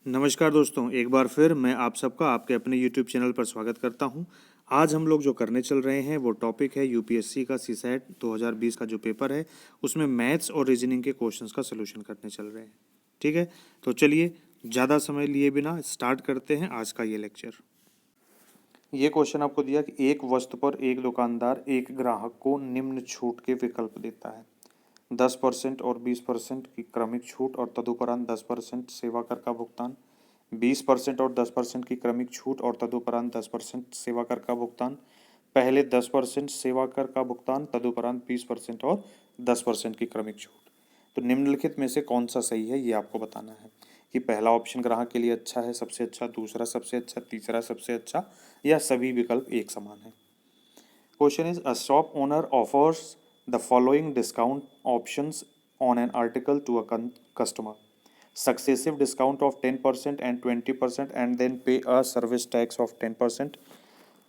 नमस्कार दोस्तों, एक बार फिर मैं आप सबका आपके अपने YouTube चैनल पर स्वागत करता हूं। आज हम लोग जो करने चल रहे हैं वो टॉपिक है यूपीएससी का सीसैट 2020 का जो पेपर है उसमें मैथ्स और रीजनिंग के क्वेश्चंस का सलूशन करने चल रहे हैं। ठीक है, तो चलिए ज़्यादा समय लिए बिना स्टार्ट करते हैं आज का ये लेक्चर। ये क्वेश्चन आपको दिया कि एक वस्तु पर एक दुकानदार एक ग्राहक को निम्न छूट के विकल्प देता है 10% और 20% की क्रमिक छूट और तदुपरांत 10% सेवा कर का भुगतान, 20% और 10% की क्रमिक छूट और तदुपरांत 10% सेवा कर का भुगतान, पहले 10% सेवा कर का भुगतान तदुपरांत 20% और 10% की क्रमिक छूट। तो निम्नलिखित में से कौन सा सही है ये आपको बताना है कि पहला ऑप्शन ग्राहक के लिए अच्छा है, सबसे अच्छा, दूसरा सबसे अच्छा, तीसरा सबसे अच्छा, या सभी विकल्प एक समान है। Question is, a shop owner offers the following discount options on an article to a customer. Successive discount of 10% and 20% and then pay a service tax of 10%.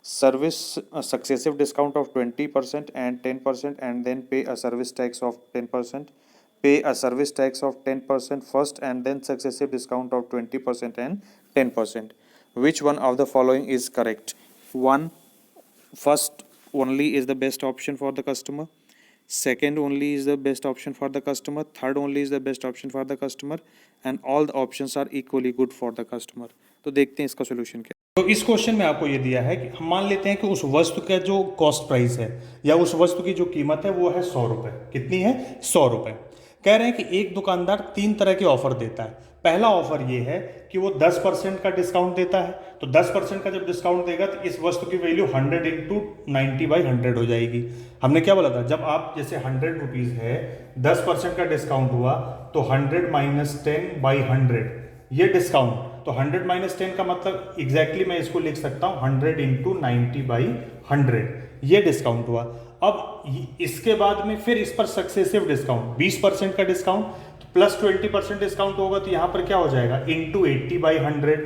Successive discount of 20% and 10% and then pay a service tax of 10%. Pay a service tax of 10% first and then successive discount of 20% and 10%. Which one of the following is correct? 1. First only is the best option for the customer. Second only is the best option for the customer. Third only is the best option for the customer. And all the options are equally good for the customer. तो देखते हैं इसका solution क्या। तो इस question में आपको ये दिया है कि हम मान लेते हैं कि उस वस्तु का जो कॉस्ट प्राइस है या उस वस्तु की जो कीमत है वो है 100 रुपये। कितनी है? 100 रुपये। कह रहे हैं कि एक दुकानदार 3 तरह के ऑफर देता है। पहला ऑफर ये है कि वो 10% का डिस्काउंट देता है। तो 10% का जब डिस्काउंट देगा तो इस वस्तु की वैल्यू 100 इंटू 90/100 हो जाएगी। हमने क्या बोला था, जब आप जैसे 100 रुपीज़ है, 10% का डिस्काउंट हुआ तो 100 माइनस 10/100 ये डिस्काउंट। तो 100 माइनस 10 का मतलब एग्जैक्टली मैं इसको लिख सकता हूँ 100 इंटू 90/100 ये डिस्काउंट हुआ। अब इसके बाद में फिर इस पर सक्सेसिव डिस्काउंट 20% का डिस्काउंट तो प्लस 20% डिस्काउंट होगा तो यहाँ पर क्या हो जाएगा इंटू 80/100।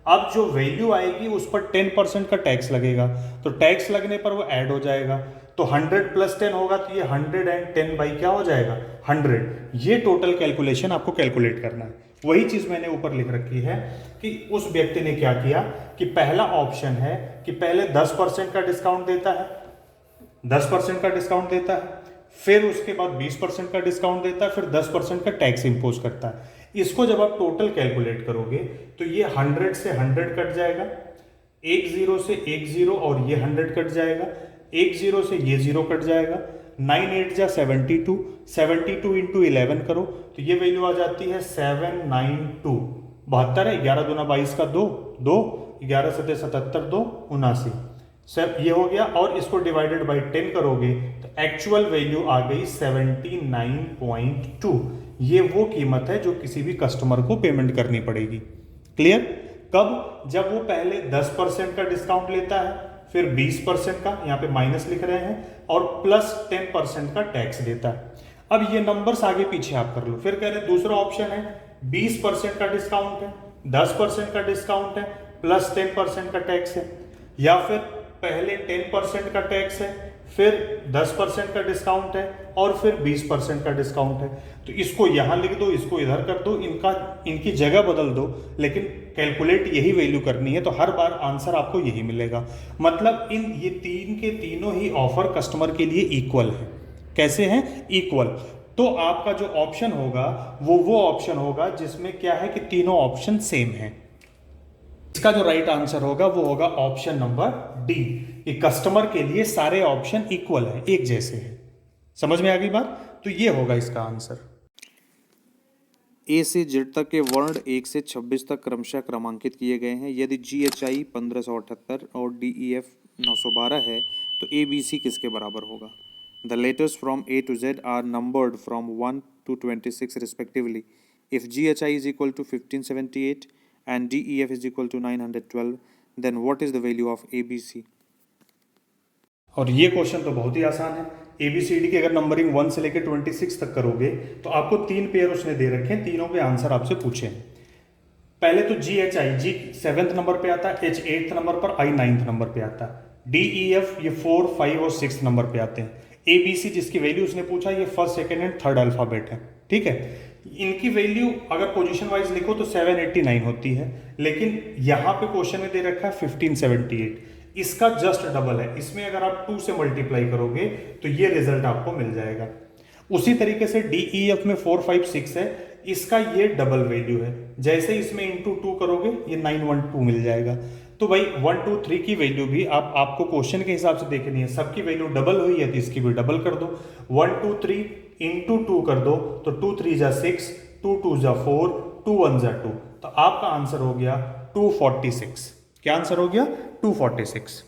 अब जो वैल्यू आएगी उस पर 10% का टैक्स लगेगा तो टैक्स लगने पर वो ऐड हो जाएगा। तो 100 प्लस 10 होगा तो ये 110 बाई क्या हो जाएगा 100। ये टोटल कैलकुलेशन आपको कैलकुलेट करना है। वही चीज मैंने ऊपर लिख रखी है कि उस व्यक्ति ने क्या किया कि पहला ऑप्शन है कि पहले 10% का डिस्काउंट देता है, 10% का डिस्काउंट देता है, फिर उसके बाद 20% का डिस्काउंट देता है, फिर 10% का टैक्स इंपोज करता है। इसको जब आप टोटल कैलकुलेट करोगे तो ये 100 से 100 कट जाएगा, एक जीरो से एक जीरो और ये 100 कट जाएगा, एक जीरो से ये जीरो कट जाएगा, 9 8 जा 72, 72 इंटू 11 करो तो ये वैल्यू आ जाती है 792। 72 है, 11 दूना 22 का 2 2, 11 सते 77 2 79 सब ये हो गया। और इसको डिवाइडेड बाई 10 करोगे तो एक्चुअल वैल्यू आ गई 79.2। ये वो कीमत है जो किसी भी कस्टमर को पेमेंट करनी पड़ेगी। क्लियर? कब? जब वो पहले 10% का डिस्काउंट लेता है, फिर 20% का, यहाँ पे माइनस लिख रहे हैं, और प्लस 10% का टैक्स देता है। अब ये नंबर्स आगे पीछे आप कर लो। फिर कह रहे हैं दूसरा ऑप्शन है 20% का डिस्काउंट है, 10% का डिस्काउंट है, प्लस 10% का टैक्स है, या फिर पहले 10% का टैक्स है, फिर 10% का डिस्काउंट है और फिर 20% का डिस्काउंट है। तो इसको यहां लिख दो, इसको इधर कर दो, इनकी जगह बदल दो, लेकिन कैलकुलेट यही वैल्यू करनी है तो हर बार आंसर आपको यही मिलेगा। मतलब ये तीन के तीनों ही ऑफर कस्टमर के लिए इक्वल है। कैसे हैं? इक्वल। तो आपका जो ऑप्शन होगा वो ऑप्शन होगा जिसमें क्या है कि तीनों ऑप्शन सेम है। इसका जो राइट आंसर होगा वो होगा ऑप्शन नंबर डी, कि कस्टमर के लिए सारे ऑप्शन इक्वल हैं, एक जैसे हैं। समझ में आ गई बात? तो ये होगा इसका आंसर। ए से जेड तक के वर्ण 1 से 26 तक क्रमशः क्रमांकित किए गए हैं। यदि GHI 1578 और DEF 912 है तो ABC किसके बराबर होगा? The letters from A to Z are numbered from 1 to 26 respectively. If GHI is equal to 1578 and DEF is equal to 912, then what is the value of ABC? और ये question तो बहुत ही आसान है। ABCD की अगर नंबरिंग 1 से लेकर 26 तक करोगे तो आपको 3 पेयर उसने दे रखे हैं, तीनों के आंसर आपसे पूछे। पहले तो GHI, G 7th नंबर पे आता है, H 8th नंबर पर, I 9th नंबर पे आता है, DEF ये 4 5 और 6 नंबर पे आते हैं। ABC जिसकी वैल्यू उसने पूछा ये first second and third alphabet है। ठीक है, इनकी वैल्यू अगर पोजीशन वाइज लिखो तो 789 होती है, लेकिन यहाँ पे क्वेश्चन में दे रखा है 1578, इसका जस्ट डबल है। इसमें अगर आप 2 से मल्टीप्लाई करोगे तो ये रिजल्ट आपको मिल जाएगा। उसी तरीके से DEF में 456 है, इसका ये डबल वैल्यू है। जैसे इसमें इंटू 2 करोगे ये 912 मिल जाएगा। तो भाई 1 2 3 की वैल्यू भी आपको क्वेश्चन के हिसाब से देखनी है। सबकी वैल्यू डबल हुई है तो इसकी भी डबल कर दो। 1 2 3 इंटू 2 कर दो तो 2 3 जा 6, 2 2 जा 4, 2 1 जा 2। तो आपका आंसर हो गया 246। क्या आंसर हो गया? 246।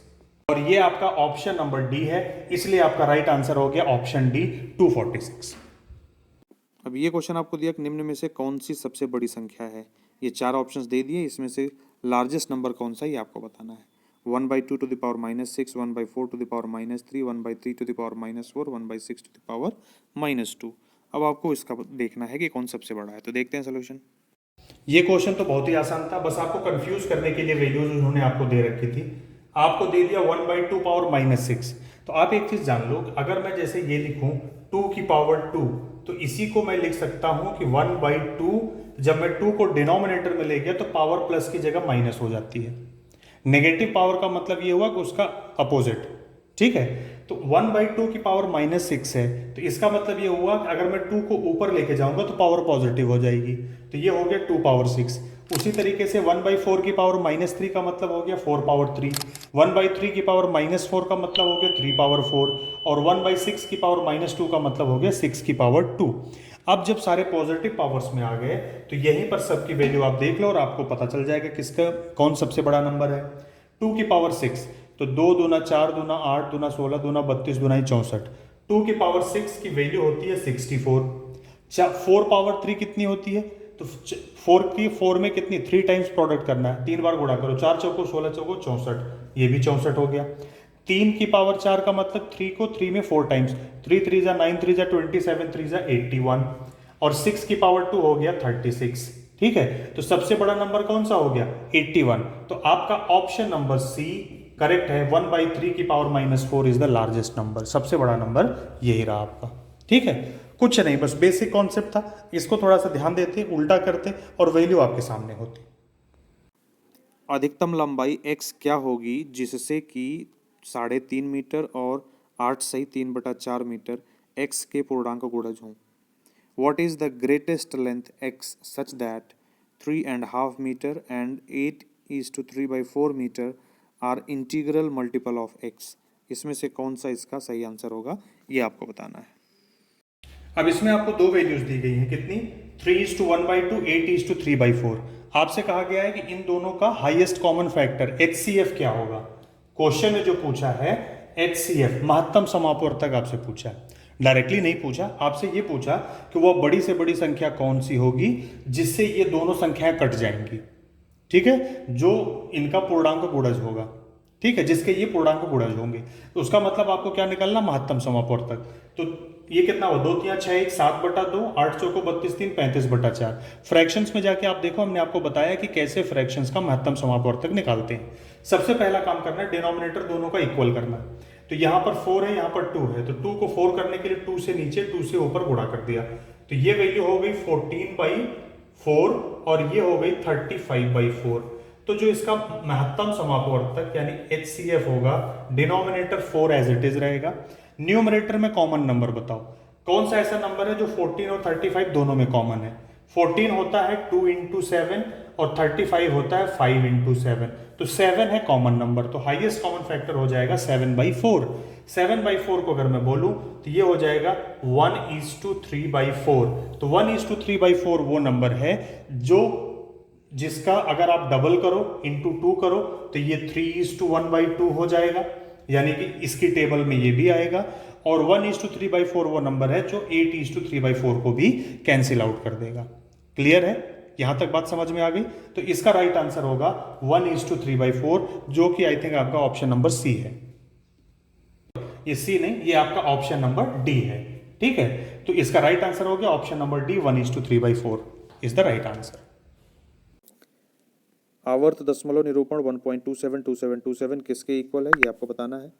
और ये आपका ऑप्शन नंबर डी है, इसलिए आपका राइट आंसर हो गया ऑप्शन डी 246। अब ये क्वेश्चन आपको दिया कि निम्न में से कौन सी सबसे बड़ी संख्या है। ये 4 ऑप्शंस दे दिए, इसमें से लार्जेस्ट नंबर कौन सा ये आपको बताना है। 1/2 to the power -6, 1/4 to the power -3, 1/3 to the power -4, 1/6 to the power -2। अब आपको इसका देखना है कि कौन सबसे बड़ा है। तो देखते हैं सोल्यूशन। ये क्वेश्चन तो बहुत ही आसान था, बस आपको कंफ्यूज करने के लिए वैल्यूज उन्होंने आपको दे रखी थी। आपको दे दिया 1/2 पावर -6। तो आप एक चीज जान लो, अगर मैं जैसे ये लिखूं 2 की पावर 2, तो इसी को मैं लिख सकता हूं कि 1/2। जब मैं 2 को डिनोमिनेटर में ले गया तो पावर प्लस की जगह माइनस हो जाती है। नेगेटिव पावर का मतलब ये हुआ कि उसका अपोजिट। ठीक है, तो 1/2 की पावर -6 है, तो इसका मतलब ये हुआ कि अगर मैं 2 को ऊपर लेके जाऊंगा तो पावर पॉजिटिव हो जाएगी, तो ये हो गया 2 पावर 6। उसी तरीके से 1/4 की पावर -3 का मतलब हो गया 4 पावर 3। 1/3 की पावर -4 का मतलब हो गया 3 पावर 4, और 1/6 की पावर -2 का मतलब हो गया 6 की पावर 2। अब जब सारे पॉजिटिव पावर्स में आ गए तो यहीं पर सबकी वैल्यू आप देख लो और आपको पता चल जाएगा किसका कौन सबसे बड़ा नंबर है। 2 की पावर 6, तो 2 दूना 4 दूना 8 दूना 16 दूना 32 दूना 64। 2 की पावर 6 की वैल्यू होती है 64। 4 पावर 3 कितनी होती है? तो 4 में कितनी 3 टाइम्स प्रोडक्ट करना है, 3 बार गुणा करो, 4 चौको 16 चौको 64, ये भी 64 हो गया। 3 की पावर 4 का मतलब 3 को 3 में 4 टाइम्स, 3 3 जा 9, 3 जा 27, 3 जा 81, और 6 की पावर 2 हो गया 36। ठीक है, तो सबसे बड़ा नंबर कौन सा हो गया? 81। तो आपका ऑप्शन नंबर सी करेक्ट है। 1/3 की power -4 is the largest number. सबसे बड़ा नंबर यही रहा आपका। ठीक है, कुछ नहीं, बस बेसिक कॉन्सेप्ट था, इसको थोड़ा सा ध्यान देते, उल्टा करते और वैल्यू आपके सामने होती। अधिकतम लंबाई x क्या होगी जिससे कि 3.5 मीटर और 8 सही 3/4 मीटर x के पूर्णांक गुणज हों। What is the greatest length x such that 3.5 meter and 8:3/4 meter are integral multiple of x? इसमें से कौन सा इसका सही आंसर होगा ये आपको बताना है। अब इसमें आपको दो वैल्यूज दी गई हैं, कितनी? 3:1/2, 8:3/4। आपसे कहा गया है कि इन दोनों का हाईएस्ट कॉमन फैक्टर HCF क्या होगा। क्वेश्चन में जो पूछा है HCF महत्तम समापवर्तक आपसे पूछा है, डायरेक्टली नहीं पूछा, आपसे ये पूछा कि वह बड़ी से बड़ी संख्या कौन सी होगी जिससे ये दोनों संख्याएं कट जाएंगी। ठीक है, जो इनका पूर्णांक गुणज होगा, ठीक है, जिसके ये पूर्णांक गुणज होंगे, तो उसका मतलब आपको क्या निकालना? महत्तम समापवर्तक। तो ये कितना हो? 2 3 6 1 7/2, 8 चौको 32 3 35/4। फ्रैक्शंस में जाके आप देखो, हमने आपको बताया कि कैसे फ्रैक्शंस का महत्तम समापवर्तक निकालते हैं। सबसे पहला काम करना है डिनोमिनेटर दोनों का इक्वल करना है। तो यहाँ पर 4 है, यहाँ पर 2 है, तो 2 को 4 करने के लिए 2 से नीचे 2 से ऊपर गुणा कर दिया, तो ये वैल्यू हो गई 14/4 और ये हो गई 35/4। तो जो इसका महत्तम समापवर्तक यानी HCF होगा, डिनोमिनेटर 4 एज इट इज रहेगा। न्यूमरेटर में कॉमन नंबर बताओ, कौन सा ऐसा नंबर है जो 14 और 35 दोनों में कॉमन है? 14 होता है 2 × 7 और 35 होता है 5 × 7, तो 7 है कॉमन नंबर, तो हाईएस्ट कॉमन फैक्टर हो जाएगा 7/4। 7/4 को अगर मैं बोलूं तो ये हो जाएगा 1:3/4। तो 1:3/4 वो नंबर है जो जिसका अगर आप डबल करो इंटू 2 करो तो ये 3:1/2 हो जाएगा, यानी कि इसकी टेबल में ये भी आएगा। और 1:3/4 वो नंबर है जो 8:3/4 को भी कैंसिल आउट कर देगा। क्लियर है? यहां तक बात समझ में आ गई? तो इसका राइट आंसर होगा 1:3/4, जो कि आई थिंक आपका ऑप्शन नंबर सी है। ये सी नहीं, ये आपका ऑप्शन नंबर डी है। ठीक है, तो इसका राइट आंसर हो गया option number D, 1:3/4 is the right answer. आवर्त दशमलव निरूपण 1.272727 किसके इक्वल है ये आपको बताना है।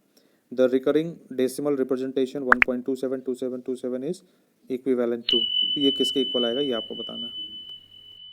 The recurring decimal representation 1.272727 is equivalent to, ये किसके इक्वल आएगा ये आपको बताना है।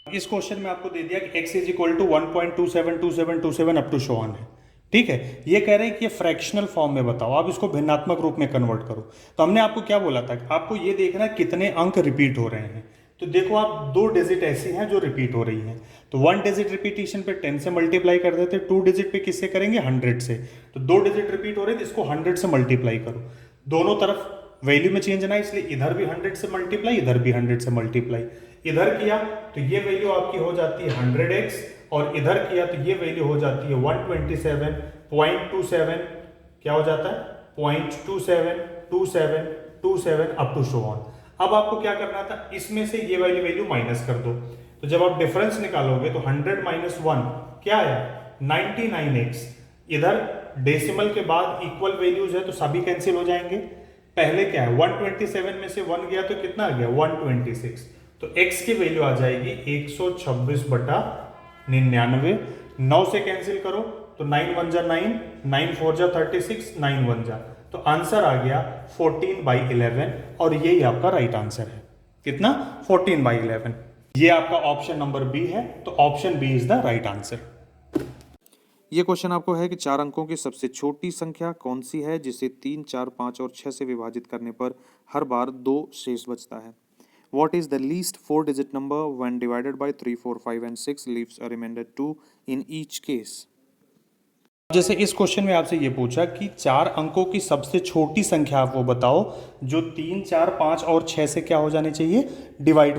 इस क्वेश्चन में आपको दे दिया कि x is equal to 1.272727 up to show on है। ठीक है, ये कह रहे हैं कि ये फ्रैक्शनल फॉर्म में बताओ, आप इसको भिन्नात्मक रूप में कन्वर्ट करो। तो हमने आपको क्या बोला था, आपको ये देखना है कितने अंक रिपीट हो रहे हैं। तो देखो आप 2 डिजिट ऐसी हैं जो रिपीट हो रही हैं, तो 1 डिजिट रिपीटिशन पे 10 से मल्टीप्लाई कर देते, 2 डिजिट पे किससे करेंगे 100 से। तो 2 डिजिट रिपीट हो रहे हैं तो इसको 100 से मल्टीप्लाई करो, दोनों तरफ वैल्यू में चेंज ना, इसलिए इधर भी 100 से मल्टीप्लाई, इधर भी 100 से मल्टीप्लाई। इधर किया तो ये वैल्यू आपकी हो जाती है 100x, और इधर किया तो ये वैल्यू हो जाती है 127.27, क्या हो जाता है 0.272727 अप टू शो ऑन। अब आपको क्या करना था, इसमें से ये वाली वैल्यू माइनस कर दो। तो जब आप डिफरेंस निकालोगे तो 100 माइनस 1 क्या आया 99x। इधर डेसिमल के बाद इक्वल वैल्यूज है तो सभी कैंसिल हो जाएंगे। पहले क्या है 127 में से 1 गया तो कितना आ गया 126, तो x की वैल्यू आ जाएगी 126/99। 9 से कैंसिल करो तो 9 1 जा 9, 9 4 जा 36, 9 1 जा, तो आंसर आ गया 14/11, और यही आपका राइट आंसर है। कितना 14/11। ये आपका ऑप्शन नंबर बी है, तो option B is the right answer. ये क्वेश्चन आपको है कि 4 अंकों की सबसे छोटी संख्या कौन सी है जिसे 3, 4, 5 और 6 से विभाजित करने पर हर बार 2 शेष बचता है। What is the least 4-digit number when divided by 3, 4, 5 and 6 leaves a remainder 2 in each case? जैसे इस क्वेश्चन में आपसे ये पूछा कि 4 अंकों की सबसे छोटी संख्या आप वो बताओ जो 3, 4, 5 और 6 से क्या हो जाने चाहिए, डिवाइड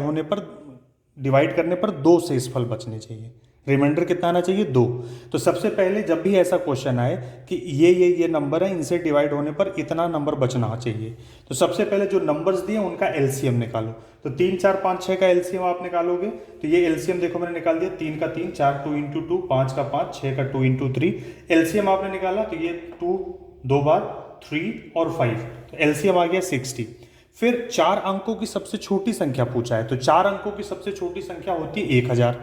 करने पर 2 शेषफल बचने चाहिए। रिमाइंडर कितना आना चाहिए 2। तो सबसे पहले जब भी ऐसा क्वेश्चन आए कि ये नंबर है, इनसे डिवाइड होने पर इतना नंबर बचना चाहिए, तो सबसे पहले जो नंबर्स दिए उनका एलसीएम निकालो। तो 3, 4, 5, 6 का एलसीएम आप निकालोगे, तो ये एलसीएम देखो मैंने निकाल दिया, 3 का 3, 4 2 इंटू 2, 5 का 5, 6 का 2 इंटू 3। एलसीएम आपने निकाला तो ये 2 2 बार 3 और 5, तो एलसीएम आ गया 60। फिर 4 अंकों की सबसे छोटी संख्या पूछा है, तो 4 अंकों की सबसे छोटी संख्या होती है 1000।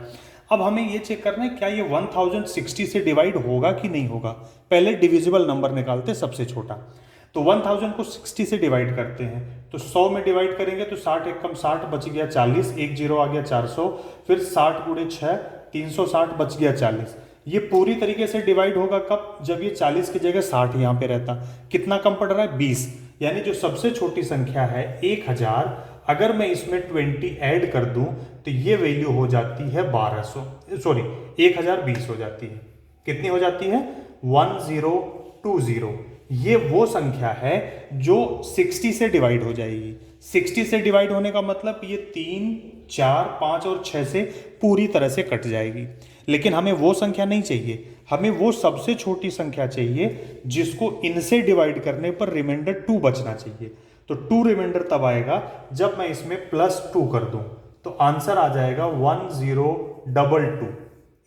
अब हमें ये चेक करना है क्या ये 1060 से डिवाइड होगा कि नहीं होगा। पहले डिविजिबल नंबर निकालते सबसे छोटा, तो 1000 को 60 से डिवाइड करते हैं, तो 100 में डिवाइड करेंगे तो 60 एक कम 60 बच गया 40, 1 0 आ गया 400, फिर 60 गुणे 6 360 बच गया 40। ये पूरी तरीके से डिवाइड होगा कब, जब ये 40 की जगह 60 यहाँ पे रहता। कितना कम पड़ रहा है 20, यानी जो सबसे छोटी संख्या है 1000, अगर मैं इसमें 20 ऐड कर दूं तो ये वैल्यू हो जाती है 1020 हो जाती है। कितनी हो जाती है 1020। ये वो संख्या है जो 60 से डिवाइड हो जाएगी। 60 से डिवाइड होने का मतलब ये 3, 4, 5 और 6 से पूरी तरह से कट जाएगी। लेकिन हमें वो संख्या नहीं चाहिए, हमें वो सबसे छोटी संख्या चाहिए जिसको इनसे डिवाइड करने पर रिमाइंडर 2 बचना चाहिए। तो 2 रिमाइंडर तब आएगा जब मैं इसमें +2 कर दूं, तो आंसर आ जाएगा 1022।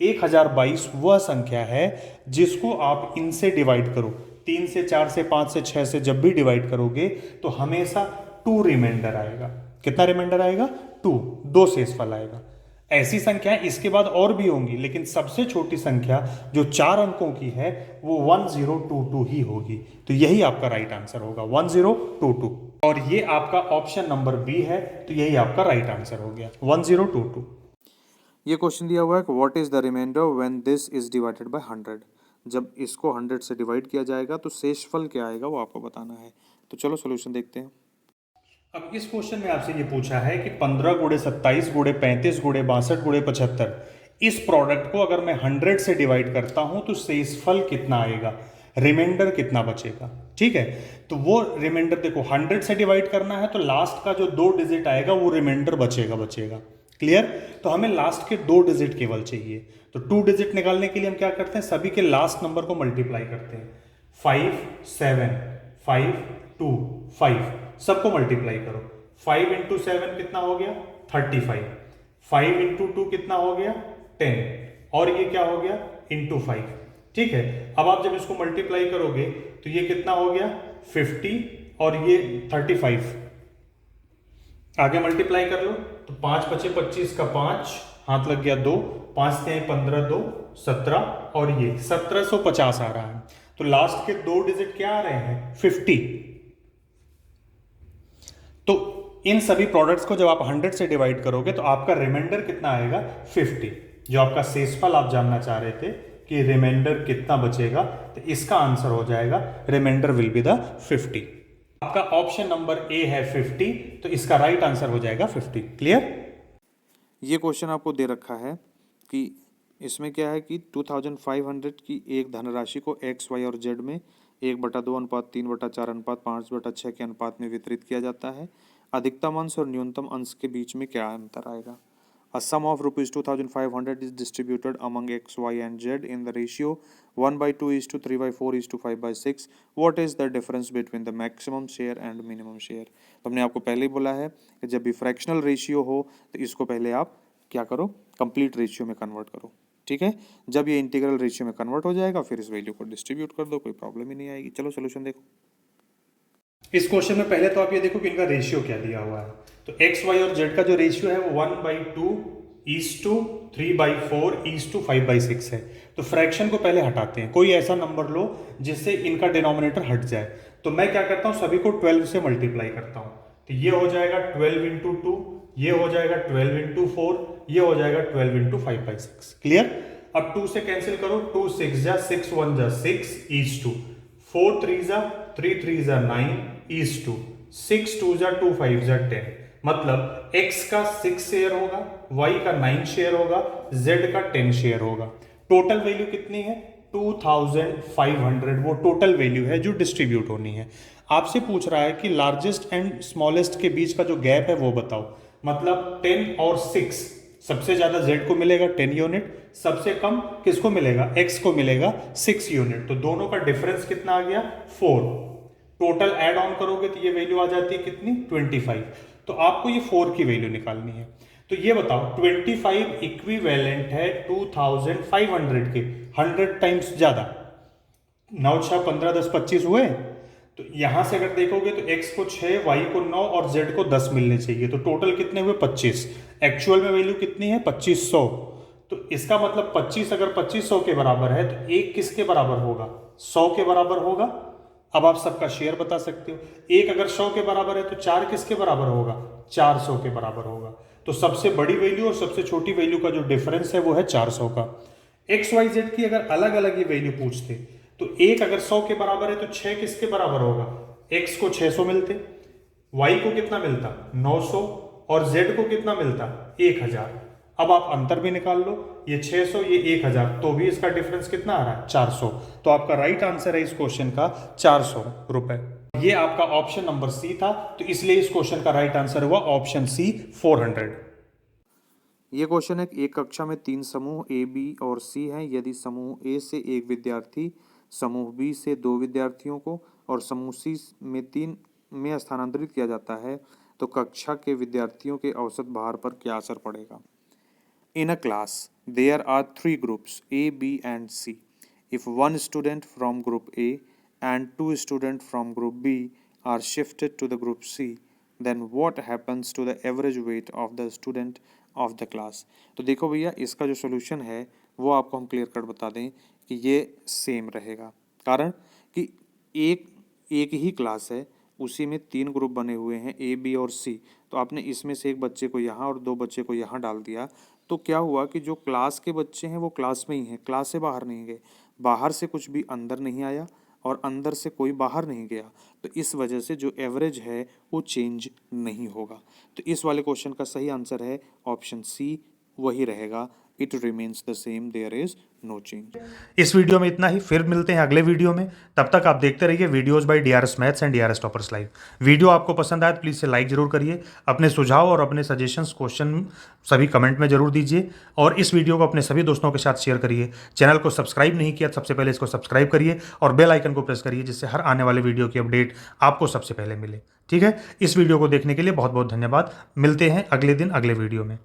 1022 वह संख्या है जिसको आप इनसे डिवाइड करो, 3 से 4 से 5 से 6 से जब भी डिवाइड करोगे तो हमेशा 2 रिमाइंडर आएगा। कितना रिमाइंडर आएगा 2 शेषफल आएगा। ऐसी संख्याएं इसके बाद और भी होंगी, लेकिन सबसे छोटी संख्या जो 4 अंकों की है वो 1022 ही होगी। तो यही आपका राइट आंसर होगा 1022, और ये आपका ऑप्शन नंबर बी है, तो यही आपका राइट आंसर हो गया 1022। ये क्वेश्चन दिया हुआ है कि what is the remainder when this is divided by 100। जब इसको 100 से डिवाइड किया जाएगा तो शेषफल क्या आएगा वो आपको बताना है। तो चलो सॉल्यूशन देखते हैं। अब इस क्वेश्चन में आपसे ये पूछा है कि 15 गुणे 27 गुणे 35 गुणे 62 गुणे 75, इस प्रोडक्ट को अगर मैं 100 से डिवाइड करता हूं तो शेषफल कितना आएगा, रिमाइंडर कितना बचेगा। ठीक है, तो वो रिमाइंडर देखो 100 से डिवाइड करना है तो लास्ट का जो 2 डिजिट आएगा वो रिमाइंडर बचेगा। क्लियर, तो हमें लास्ट के 2 डिजिट केवल चाहिए। तो 2 डिजिट निकालने के लिए हम क्या करते हैं, सभी के लास्ट नंबर को मल्टीप्लाई करते हैं। 5 7 5 2 5 सबको मल्टीप्लाई करो। 5 इंटू 7 कितना हो गया 35, 5 इंटू 2 कितना हो गया 10, और ये क्या हो गया इंटू 5। ठीक है, अब आप जब इसको मल्टीप्लाई करोगे तो ये कितना हो गया 50 और ये 35, आगे मल्टीप्लाई कर लो तो 5 बचे 25 का 5 हाथ लग गया 2, 5 से 15 2 17, और ये 1750 आ रहा है। तो लास्ट के 2 डिजिट क्या आ रहे हैं 50। तो इन सभी प्रोडक्ट्स को जब आप 100 से डिवाइड करोगे तो आपका रिमाइंडर कितना आएगा 50। जो आपका शेषफल आप जानना चाह रहे थे कि रिमाइंडर कितना बचेगा, तो इसका आंसर हो जाएगा रिमाइंडर विल बी द 50। आपका ऑप्शन नंबर ए है 50, तो इसका राइट आंसर हो जाएगा 50। क्लियर? ये क्वेश्चन आपको दे रखा है कि इसमें क्या है कि 2500 की एक धनराशि को एक्स वाई और जेड में 1/2 अनुपात 3/4 अनुपात 5/6 के अनुपात में वितरित किया जाता है। अधिकतम अंश और न्यूनतम अंश के बीच में क्या अंतर आएगा? A sum of rupees 2500 is distributed among x, y and z in the ratio 1/2:3/4:5/6. What is the difference between the maximum share and minimum share? तो हमने आपको पहले ही बोला है कि जब भी फ्रैक्शनल रेशियो हो तो इसको पहले आप क्या करो, कंप्लीट रेशियो में कन्वर्ट करो। ठीक है, जब ये इंटीग्रल रेशियो में कन्वर्ट हो जाएगा फिर इस वैल्यू को डिस्ट्रीब्यूट कर दो, कोई प्रॉब्लम ही नहीं आएगी। चलो सोल्यूशन देखो। इस क्वेश्चन में पहले तो आप ये देखो कि इनका रेशियो क्या दिया हुआ है। तो एक्स वाई और जेड का जो रेशियो है वो 1/2:3/4:5/6 है। तो फ्रैक्शन को पहले हटाते हैं, कोई ऐसा नंबर लो जिससे इनका डिनोमिनेटर हट जाए। तो मैं क्या करता हूं, सभी को 12 से मल्टीप्लाई करता हूं। तो ये हो जाएगा 12 × 2, ये हो जाएगा 12 × 4, ये हो जाएगा 12 × 5/6। क्लियर? अब 2 से कैंसिल करो, 2 6 जा 6 1 जा 6 (2), 4 3 जा 3 3 जा 9 (2), 6 2 जा 2 5 जा 10। मतलब x का 6 शेयर होगा, y का 9 शेयर होगा, z का 10 शेयर होगा। टोटल वैल्यू कितनी है? 2500। वो टोटल वैल्यू है जो डिस्ट्रीब्यूट होनी है। आपसे पूछ रहा है कि लार्जेस्ट एंड स्मॉलेस्ट के बीच का जो गैप है वो बताओ। मतलब 10 और 6, सबसे ज्यादा z को मिलेगा 10 यूनिट, सबसे कम किसको मिलेगा? x को मिलेगा 6 यूनिट। तो दोनों का डिफरेंस कितना आ गया? 4। टोटल ऐड ऑन करोगे तो ये वैल्यू आ जाती है कितनी? 25। तो आपको ये 4 की वैल्यू निकालनी है। तो ये बताओ 25 इक्विवेलेंट है 2500 के, 100 टाइम्स ज्यादा। 9 6 15 10 25 हुए। तो यहां से अगर देखोगे तो x को 6, y को 9 और z को 10 मिलने चाहिए। तो टोटल कितने हुए? 25। एक्चुअल में वैल्यू कितनी है? 2500। तो इसका मतलब 25 अगर 2500 के बराबर है तो 1 किसके बराबर होगा? 100 के बराबर होगा। अब आप सबका शेयर बता सकते हो। 1 अगर 100 के बराबर है तो 4 किसके बराबर होगा? 400 के बराबर होगा। तो सबसे बड़ी वैल्यू और सबसे छोटी वैल्यू का जो डिफरेंस है वो है 400 का। एक्स वाई जेड की अगर अलग अलग ये वैल्यू पूछते तो 1 अगर 100 के बराबर है तो 6 किसके बराबर होगा? x को 600 मिलते, y को कितना मिलता? 900 और z को कितना मिलता? 1000। अब आप अंतर भी निकाल लो, ये 600 ये 1000, तो भी इसका डिफरेंस कितना आ रहा है? 400। तो आपका राइट आंसर है इस क्वेश्चन का 400 रुपए। ये आपका ऑप्शन नंबर सी था, तो इसलिए इस क्वेश्चन का राइट आंसर हुआ ऑप्शन सी 400। ये क्वेश्चन है कि एक कक्षा में 3 समूह ए, बी और सी हैं। यदि समूह ए से एक विद्यार्थी समूह बी से 2 विद्यार्थियों को और समूह सी में 3 में स्थानांतरित किया जाता है तो कक्षा के विद्यार्थियों के औसत भार पर क्या असर पड़ेगा? In a class, there are 3 groups A, B and C. If one student from group A and 2 students from group B are shifted to the group C, then what happens to the average weight of the student of the class? तो देखो भैया, इसका जो solution है वो आपको हम clear cut बता दें कि ये सेम रहेगा। कारण कि एक ही क्लास है, उसी में 3 ग्रुप बने हुए हैं ए, बी और सी। तो आपने इसमें से एक बच्चे को यहाँ और 2 बच्चे को यहाँ डाल दिया, तो क्या हुआ कि जो क्लास के बच्चे हैं वो क्लास में ही हैं, क्लास से बाहर नहीं गए, बाहर से कुछ भी अंदर नहीं आया और अंदर से कोई बाहर नहीं गया। तो इस वजह से जो एवरेज है वो चेंज नहीं होगा। तो इस वाले क्वेश्चन का सही आंसर है ऑप्शन सी, वही रहेगा। It remains the same, there is no change. इस वीडियो में इतना ही, फिर मिलते हैं अगले वीडियो में। तब तक आप देखते रहिए videos bye DRS maths and DRS toppers live. Video आपको पसंद आए तो प्लीज़ से लाइक जरूर करिए। अपने सुझाव और अपने सजेशंस, क्वेश्चन सभी कमेंट में जरूर दीजिए और इस वीडियो को अपने सभी दोस्तों के साथ शेयर करिए। चैनल को सब्सक्राइब नहीं किया, सबसे पहले इसको सब्सक्राइब करिए और बेल आइकन को प्रेस करिए, जिससे हर आने वाले वीडियो की अपडेट आपको सबसे पहले मिले। ठीक है, इस वीडियो को देखने के लिए बहुत बहुत धन्यवाद। मिलते हैं अगले दिन अगले वीडियो में।